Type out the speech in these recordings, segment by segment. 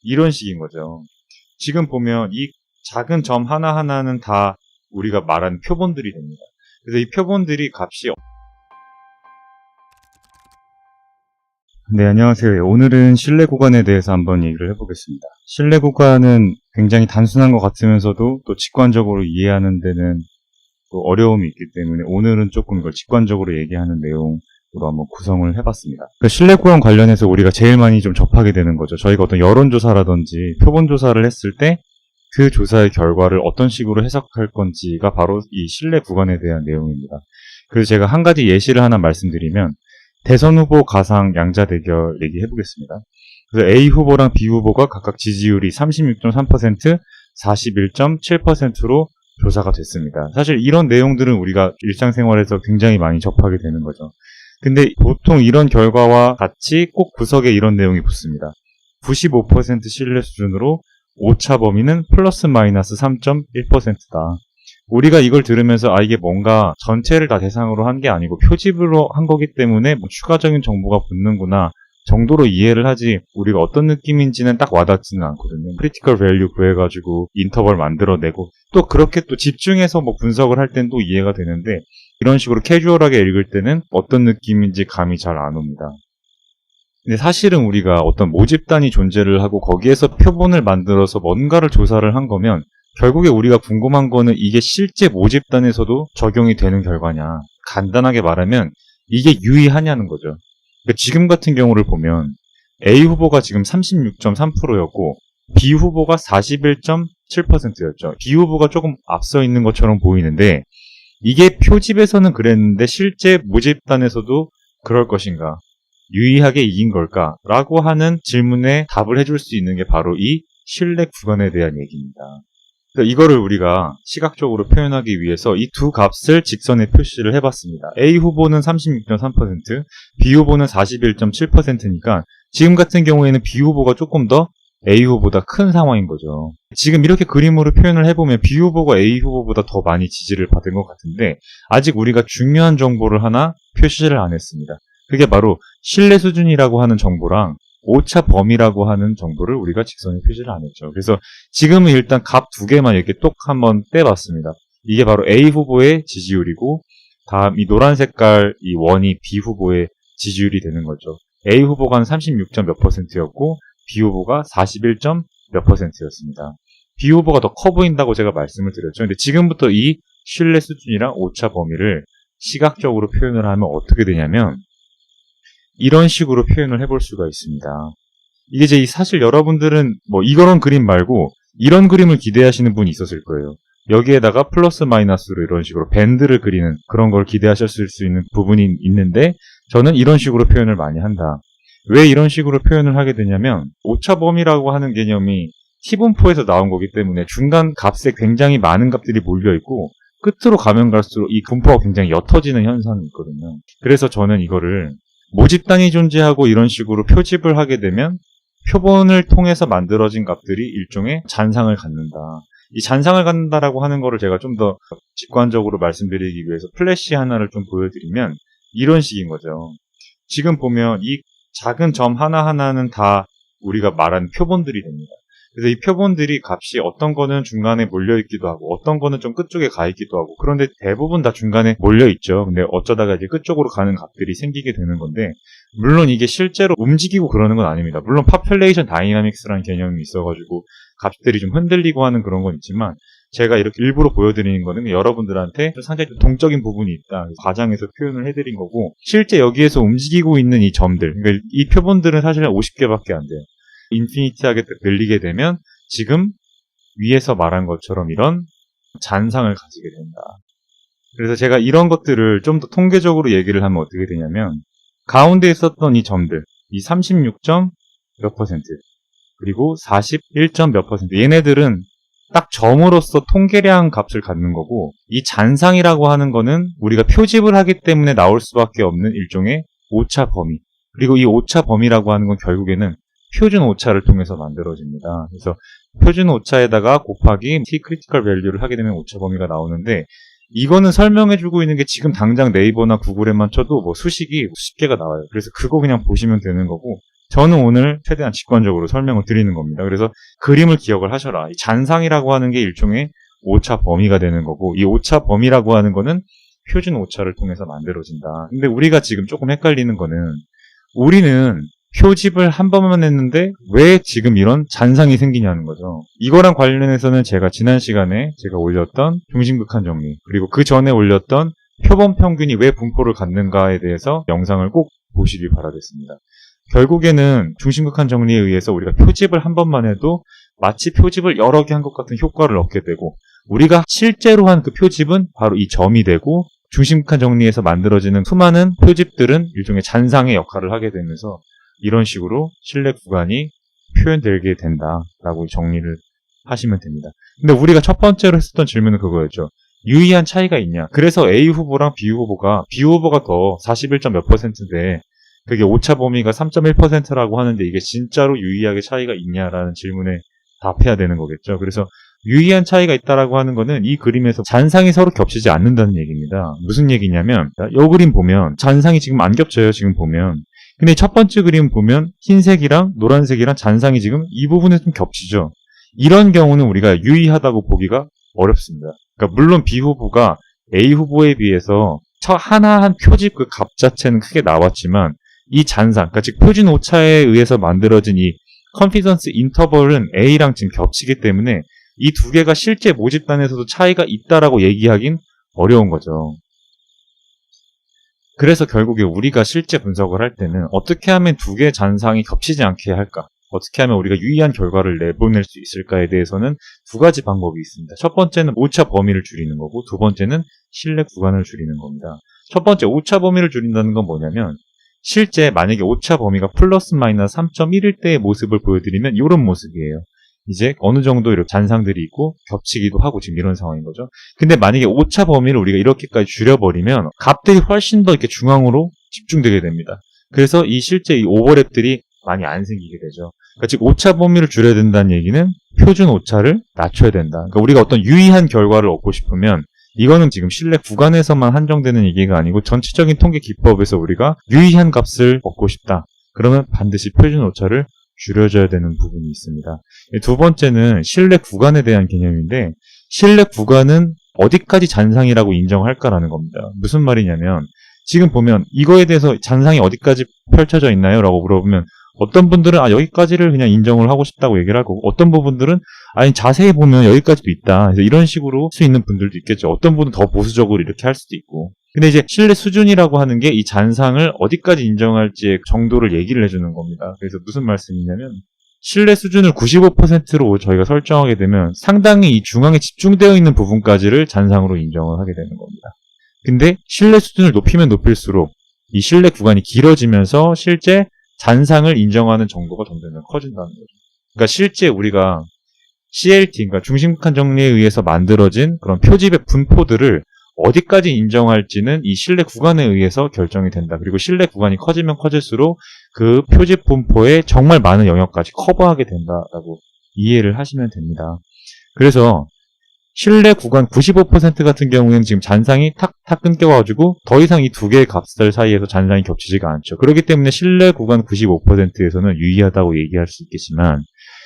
이런 식인 거죠. 지금 보면 이 작은 점 하나하나는 다 우리가 말하는 표본들이 됩니다. 그래서 이 표본들이 값이 네, 안녕하세요. 오늘은 신뢰 구간에 대해서 한번 얘기를 해보겠습니다. 신뢰 구간은 굉장히 단순한 것 같으면서도 또 직관적으로 이해하는 데는 또 어려움이 있기 때문에 오늘은 조금 이걸 직관적으로 얘기하는 내용으로 한번 구성을 해봤습니다. 그 신뢰 구간 관련해서 우리가 제일 많이 좀 접하게 되는 거죠. 저희가 어떤 여론조사라든지 표본조사를 했을 때 그 조사의 결과를 어떤 식으로 해석할 건지가 바로 이 신뢰 구간에 대한 내용입니다. 그래서 제가 한 가지 예시를 하나 말씀드리면 대선 후보 가상 양자 대결 얘기해 보겠습니다. 그래서 A 후보랑 B 후보가 각각 지지율이 36.3%, 41.7%로 조사가 됐습니다. 사실 이런 내용들은 우리가 일상생활에서 굉장히 많이 접하게 되는 거죠. 근데 보통 이런 결과와 같이 꼭 구석에 이런 내용이 붙습니다. 95% 신뢰 수준으로 오차 범위는 플러스 마이너스 3.1%다. 우리가 이걸 들으면서 이게 뭔가 전체를 다 대상으로 한 게 아니고 표집으로 한 거기 때문에 뭐 추가적인 정보가 붙는구나 정도로 이해를 하지 우리가 어떤 느낌인지는 딱 와닿지는 않거든요. 크리티컬 밸류 구해가지고 인터벌 만들어내고 또 그렇게 또 집중해서 뭐 분석을 할 땐 또 이해가 되는데 이런 식으로 캐주얼하게 읽을 때는 어떤 느낌인지 감이 잘 안 옵니다. 근데 사실은 우리가 어떤 모집단이 존재를 하고 거기에서 표본을 만들어서 뭔가를 조사를 한 거면 결국에 우리가 궁금한 거는 이게 실제 모집단에서도 적용이 되는 결과냐. 간단하게 말하면 이게 유의하냐는 거죠. 그러니까 지금 같은 경우를 보면 A 후보가 지금 36.3%였고 B 후보가 41.7%였죠. B 후보가 조금 앞서 있는 것처럼 보이는데 이게 표집에서는 그랬는데 실제 모집단에서도 그럴 것인가. 유의하게 이긴 걸까? 라고 하는 질문에 답을 해줄 수 있는 게 바로 이 신뢰 구간에 대한 얘기입니다. 이거를 우리가 시각적으로 표현하기 위해서 이 두 값을 직선에 표시를 해봤습니다. A 후보는 36.3%, B 후보는 41.7%니까 지금 같은 경우에는 B 후보가 조금 더 A 후보보다 큰 상황인 거죠. 지금 이렇게 그림으로 표현을 해보면 B 후보가 A 후보보다 더 많이 지지를 받은 것 같은데 아직 우리가 중요한 정보를 하나 표시를 안 했습니다. 그게 바로 신뢰 수준이라고 하는 정보랑 오차 범위라고 하는 정보를 우리가 직선에 표시를 안 했죠. 그래서 지금은 일단 값 두 개만 이렇게 똑 한번 떼봤습니다. 이게 바로 A 후보의 지지율이고 다음 이 노란 색깔 이 원이 B 후보의 지지율이 되는 거죠. A 후보가 한 36점 몇 %였고 B 후보가 41점 몇 %였습니다. B 후보가 더 커 보인다고 제가 말씀을 드렸죠. 근데 지금부터 이 신뢰 수준이랑 오차 범위를 시각적으로 표현을 하면 어떻게 되냐면 이런 식으로 표현을 해볼 수가 있습니다. 이게 이제 사실 여러분들은 뭐 이런 그림 말고 이런 그림을 기대하시는 분이 있었을 거예요. 여기에다가 플러스 마이너스로 이런 식으로 밴드를 그리는 그런 걸 기대하셨을 수 있는 부분이 있는데 저는 이런 식으로 표현을 많이 한다. 왜 이런 식으로 표현을 하게 되냐면 오차 범위라고 하는 개념이 T분포에서 나온 거기 때문에 중간 값에 굉장히 많은 값들이 몰려있고 끝으로 가면 갈수록 이 분포가 굉장히 옅어지는 현상이 있거든요. 그래서 저는 이거를 모집단이 존재하고 이런 식으로 표집을 하게 되면 표본을 통해서 만들어진 값들이 일종의 잔상을 갖는다. 이 잔상을 갖는다라고 하는 거를 제가 좀 더 직관적으로 말씀드리기 위해서 플래시 하나를 좀 보여드리면 이런 식인 거죠. 지금 보면 이 작은 점 하나하나는 다 우리가 말하는 표본들이 됩니다. 그래서 이 표본들이 값이 어떤 거는 중간에 몰려있기도 하고 어떤 거는 좀 끝쪽에 가 있기도 하고 그런데 대부분 다 중간에 몰려있죠. 근데 어쩌다가 이제 끝쪽으로 가는 값들이 생기게 되는 건데 물론 이게 실제로 움직이고 그러는 건 아닙니다. 물론 파퓰레이션 다이나믹스라는 개념이 있어가지고 값들이 좀 흔들리고 하는 그런 건 있지만 제가 이렇게 일부러 보여드리는 거는 여러분들한테 상당히 동적인 부분이 있다. 과장해서 표현을 해드린 거고 실제 여기에서 움직이고 있는 이 점들 그러니까 이 표본들은 사실 50개밖에 안 돼요. 인피니티하게 늘리게 되면 지금 위에서 말한 것처럼 이런 잔상을 가지게 된다. 그래서 제가 이런 것들을 좀 더 통계적으로 얘기를 하면 어떻게 되냐면 가운데 있었던 이 점들 이 36점 몇 %, 그리고 41점 몇 %, 얘네들은 딱 점으로서 통계량 값을 갖는 거고 이 잔상이라고 하는 거는 우리가 표집을 하기 때문에 나올 수밖에 없는 일종의 오차 범위, 그리고 이 오차 범위라고 하는 건 결국에는 표준 오차를 통해서 만들어집니다. 그래서 표준 오차에다가 곱하기 T 크리티컬 밸류를 하게 되면 오차 범위가 나오는데 이거는 설명해주고 있는 게 지금 당장 네이버나 구글에만 쳐도 뭐 수식이 수십 개가 나와요. 그래서 그거 그냥 보시면 되는 거고 저는 오늘 최대한 직관적으로 설명을 드리는 겁니다. 그래서 그림을 기억을 하셔라. 이 잔상이라고 하는 게 일종의 오차 범위가 되는 거고, 이 오차 범위라고 하는 거는 표준 오차를 통해서 만들어진다. 근데 우리가 지금 조금 헷갈리는 거는, 우리는 표집을 한 번만 했는데 왜 지금 이런 잔상이 생기냐는 거죠. 이거랑 관련해서는 제가 지난 시간에 제가 올렸던 중심극한 정리, 그리고 그 전에 올렸던 표본 평균이 왜 분포를 갖는가에 대해서 영상을 꼭 보시길 바라겠습니다. 결국에는 중심극한 정리에 의해서 우리가 표집을 한 번만 해도 마치 표집을 여러 개 한 것 같은 효과를 얻게 되고, 우리가 실제로 한 그 표집은 바로 이 점이 되고, 중심극한 정리에서 만들어지는 수많은 표집들은 일종의 잔상의 역할을 하게 되면서 이런 식으로 신뢰 구간이 표현되게 된다라고 정리를 하시면 됩니다. 근데 우리가 첫 번째로 했었던 질문은 그거였죠. 유의한 차이가 있냐? 그래서 A 후보랑 B 후보가 더 41점 몇 %인데 그게 오차 범위가 3.1%라고 하는데 이게 진짜로 유의하게 차이가 있냐라는 질문에 답해야 되는 거겠죠. 그래서 유의한 차이가 있다라고 하는 거는 이 그림에서 잔상이 서로 겹치지 않는다는 얘기입니다. 무슨 얘기냐면, 이 그림 보면 잔상이 지금 안 겹쳐요. 지금 보면. 근데 첫 번째 그림 보면 흰색이랑 노란색이랑 잔상이 지금 이 부분에 좀 겹치죠. 이런 경우는 우리가 유의하다고 보기가 어렵습니다. 그러니까 물론 B 후보가 A 후보에 비해서 하나한 표집 그 값 자체는 크게 나왔지만, 이 잔상, 그러니까 즉 표준 오차에 의해서 만들어진 이 컨피던스 인터벌은 A랑 지금 겹치기 때문에 이 두 개가 실제 모집단에서도 차이가 있다라고 얘기하긴 어려운 거죠. 그래서 결국에 우리가 실제 분석을 할 때는 어떻게 하면 두 개의 잔상이 겹치지 않게 할까? 어떻게 하면 우리가 유의한 결과를 내보낼 수 있을까에 대해서는 두 가지 방법이 있습니다. 첫 번째는 오차 범위를 줄이는 거고, 두 번째는 신뢰 구간을 줄이는 겁니다. 첫 번째 오차 범위를 줄인다는 건 뭐냐면, 실제 만약에 오차 범위가 플러스 마이너스 3.1일 때의 모습을 보여드리면 이런 모습이에요. 이제 어느 정도 이렇게 잔상들이 있고 겹치기도 하고 지금 이런 상황인 거죠. 근데 만약에 오차 범위를 우리가 이렇게까지 줄여버리면 값들이 훨씬 더 이렇게 중앙으로 집중되게 됩니다. 그래서 실제 이 오버랩들이 많이 안 생기게 되죠. 그러니까 즉 오차 범위를 줄여야 된다는 얘기는 표준 오차를 낮춰야 된다. 그러니까 우리가 어떤 유의한 결과를 얻고 싶으면, 이거는 지금 신뢰 구간에서만 한정되는 얘기가 아니고 전체적인 통계 기법에서 우리가 유의한 값을 얻고 싶다. 그러면 반드시 표준 오차를 줄여줘야 되는 부분이 있습니다. 두 번째는 신뢰 구간에 대한 개념인데, 신뢰 구간은 어디까지 잔상이라고 인정할까라는 겁니다. 무슨 말이냐면, 지금 보면 이거에 대해서 잔상이 어디까지 펼쳐져 있나요? 라고 물어보면 어떤 분들은 여기까지를 그냥 인정을 하고 싶다고 얘기를 하고, 어떤 부분들은 아니 자세히 보면 여기까지도 있다. 그래서 이런 식으로 할 수 있는 분들도 있겠죠. 어떤 분은 더 보수적으로 이렇게 할 수도 있고. 근데 이제 신뢰 수준이라고 하는 게 이 잔상을 어디까지 인정할지의 정도를 얘기를 해주는 겁니다. 그래서 무슨 말씀이냐면, 신뢰 수준을 95%로 저희가 설정하게 되면 상당히 이 중앙에 집중되어 있는 부분까지를 잔상으로 인정을 하게 되는 겁니다. 근데 신뢰 수준을 높이면 높일수록 이 신뢰 구간이 길어지면서 실제 잔상을 인정하는 정도가 점점 커진다는 거죠. 그러니까 실제 우리가 CLT, 그러니까 중심극한 정리에 의해서 만들어진 그런 표집의 분포들을 어디까지 인정할지는 이 신뢰 구간에 의해서 결정이 된다. 그리고 신뢰 구간이 커지면 커질수록 그 표집 분포의 정말 많은 영역까지 커버하게 된다라고 이해를 하시면 됩니다. 그래서 신뢰 구간 95% 같은 경우에는 지금 잔상이 탁탁 끊겨가지고 더 이상 이 두 개의 값들 사이에서 잔상이 겹치지가 않죠. 그렇기 때문에 신뢰 구간 95%에서는 유의하다고 얘기할 수 있겠지만,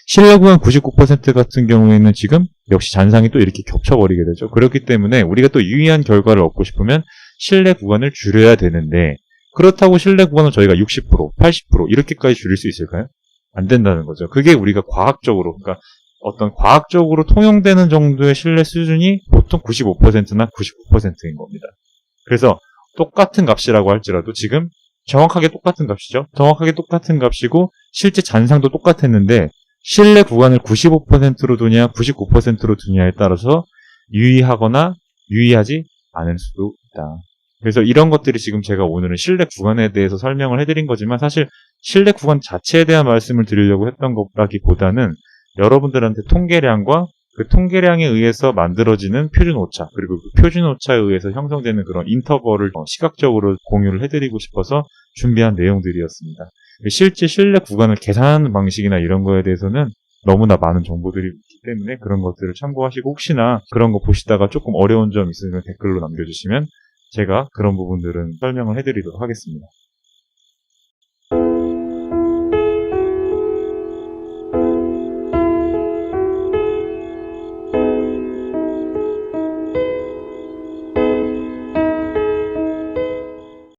신뢰 구간 99% 같은 경우에는 지금 역시 잔상이 또 이렇게 겹쳐버리게 되죠. 그렇기 때문에 우리가 또 유의한 결과를 얻고 싶으면 신뢰 구간을 줄여야 되는데, 그렇다고 신뢰 구간을 저희가 60%, 80% 이렇게까지 줄일 수 있을까요? 안 된다는 거죠. 그게 우리가 과학적으로, 그러니까 어떤 과학적으로 통용되는 정도의 신뢰 수준이 보통 95%나 99%인 겁니다. 그래서 똑같은 값이라고 할지라도 지금 정확하게 똑같은 값이죠. 정확하게 똑같은 값이고 실제 잔상도 똑같았는데 신뢰 구간을 95%로 두냐 99%로 두냐에 따라서 유의하거나 유의하지 않을 수도 있다. 그래서 이런 것들이 지금 제가 오늘은 신뢰 구간에 대해서 설명을 해드린 거지만, 사실 신뢰 구간 자체에 대한 말씀을 드리려고 했던 거라기보다는 여러분들한테 통계량과 그 통계량에 의해서 만들어지는 표준 오차, 그리고 그 표준 오차에 의해서 형성되는 그런 인터벌을 시각적으로 공유를 해드리고 싶어서 준비한 내용들이었습니다. 실제 신뢰 구간을 계산하는 방식이나 이런 거에 대해서는 너무나 많은 정보들이 있기 때문에 그런 것들을 참고하시고, 혹시나 그런 거 보시다가 조금 어려운 점 있으면 댓글로 남겨주시면 제가 그런 부분들은 설명을 해드리도록 하겠습니다.